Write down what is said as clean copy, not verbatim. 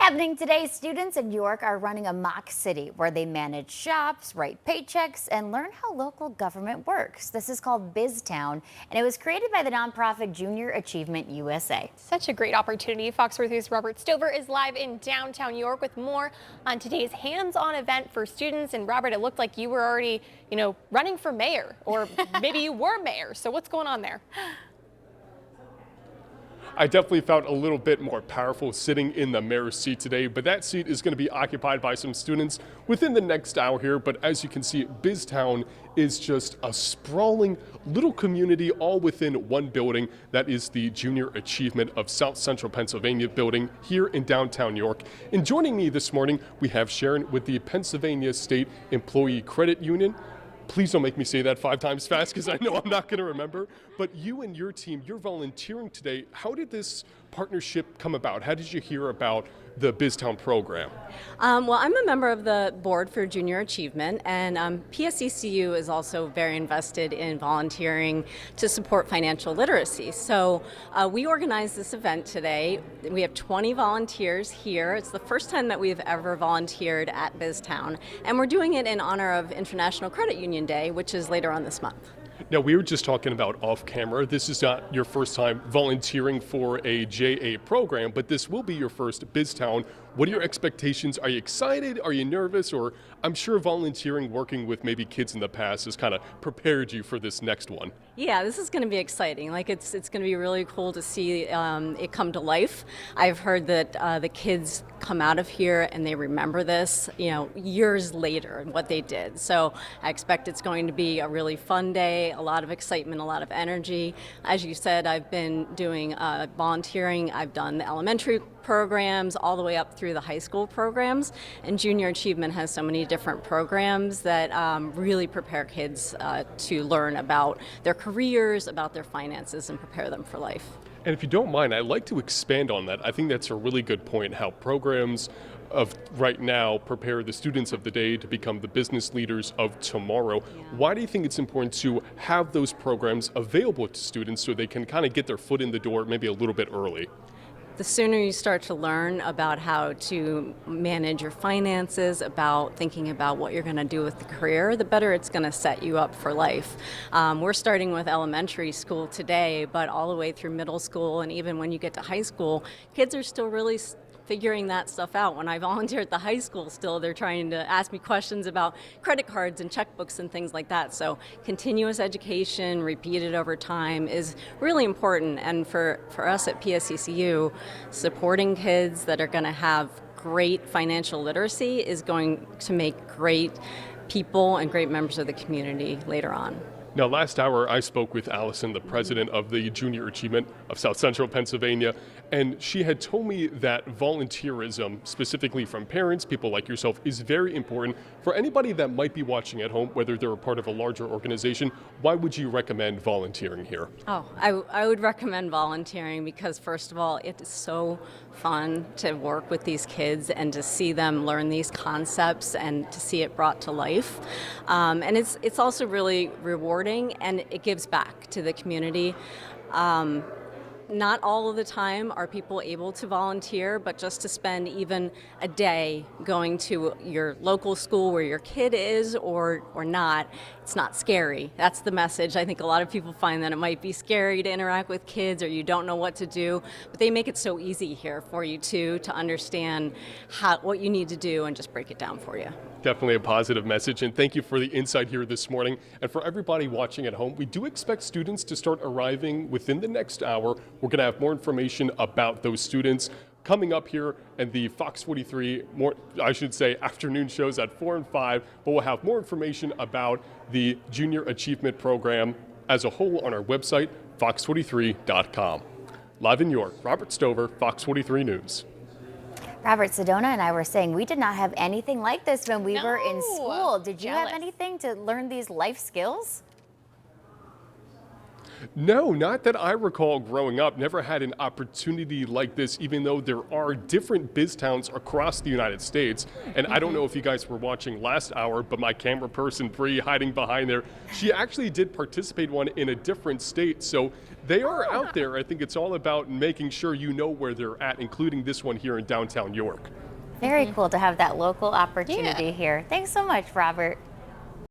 Happening today, students in York are running a mock city where they manage shops, write paychecks, and learn how local government works. This is called Biztown, and it was created by the nonprofit Junior Achievement USA. Such a great opportunity. Fox 43's Robert Stover is live in downtown York with more on today's hands-on event for students. And Robert, it looked like you were already, running for mayor, or maybe you were mayor. So what's going on there? I definitely felt a little bit more powerful sitting in the mayor's seat today, but that seat is going to be occupied by some students within the next hour here. But as you can see, Biztown is just a sprawling little community all within one building. That is the Junior Achievement of South Central Pennsylvania building here in downtown York. And joining me this morning, we have Sharon with the Pennsylvania State Employee Credit Union. Please don't make me say that 5 times fast because I know I'm not going to remember. But you and your team, you're volunteering today. How did this partnership come about? How did you hear about the Biztown program? Well, I'm a member of the board for Junior Achievement, and PSECU is also very invested in volunteering to support financial literacy. So we organized this event today. We have 20 volunteers here. It's the first time that we've ever volunteered at Biztown, and we're doing it in honor of International Credit Union Day, which is later on this month. Now, we were just talking about off camera. This is not your first time volunteering for a JA program, but this will be your first Biztown. What are your expectations? Are you excited? Are you nervous? Or I'm sure volunteering, working with maybe kids in the past has kind of prepared you for this next one. Yeah, this is going to be exciting. It's going to be really cool to see it come to life. I've heard that the kids come out of here and they remember this, years later and what they did. So I expect it's going to be a really fun day, a lot of excitement, a lot of energy. As you said, I've been doing volunteering. I've done the elementary programs all the way up through the high school programs, and Junior Achievement has so many different programs that really prepare kids to learn about their careers, about their finances, and prepare them for life. And if you don't mind, I'd like to expand on that. I think that's a really good point, how programs of right now prepare the students of the day to become the business leaders of tomorrow. Yeah. Why do you think it's important to have those programs available to students so they can kind of get their foot in the door maybe a little bit early? The sooner you start to learn about how to manage your finances, about thinking about what you're going to do with the career, the better it's going to set you up for life. We're starting with elementary school today, but all the way through middle school, and even when you get to high school, kids are still really figuring that stuff out. When I volunteer at the high school still, they're trying to ask me questions about credit cards and checkbooks and things like that. So continuous education, repeated over time, is really important. And for us at PSECU, supporting kids that are going to have great financial literacy is going to make great people and great members of the community later on. Now, last hour, I spoke with Allison, the president of the Junior Achievement of South Central Pennsylvania, and she had told me that volunteerism, specifically from parents, people like yourself, is very important. For anybody that might be watching at home, whether they're a part of a larger organization, why would you recommend volunteering here? Oh, I would recommend volunteering because, first of all, it is so fun to work with these kids and to see them learn these concepts and to see it brought to life. And it's also really rewarding, and it gives back to the community. Not all of the time are people able to volunteer, but just to spend even a day going to your local school where your kid is or not, it's not scary. That's the message. I think a lot of people find that it might be scary to interact with kids or you don't know what to do, but they make it so easy here for you to understand what you need to do and just break it down for you. Definitely a positive message, and thank you for the insight here this morning. And for everybody watching at home, we do expect students to start arriving within the next hour. We're going to have more information about those students coming up here and the Fox 43, afternoon shows at 4 and 5, but we'll have more information about the Junior Achievement Program as a whole on our website, fox43.com. Live in York, Robert Stover, Fox 43 News. Robert, Sedona and I were saying we did not have anything like this when we were in school. Did you have anything to learn these life skills? No, not that I recall growing up. Never had an opportunity like this, even though there are different Biztowns across the United States. And I don't know if you guys were watching last hour, but my camera person, Bree, hiding behind there, she actually did participate one in a different state. So they are out there. I think it's all about making sure you know where they're at, including this one here in downtown York. Very cool to have that local opportunity here. Thanks so much, Robert.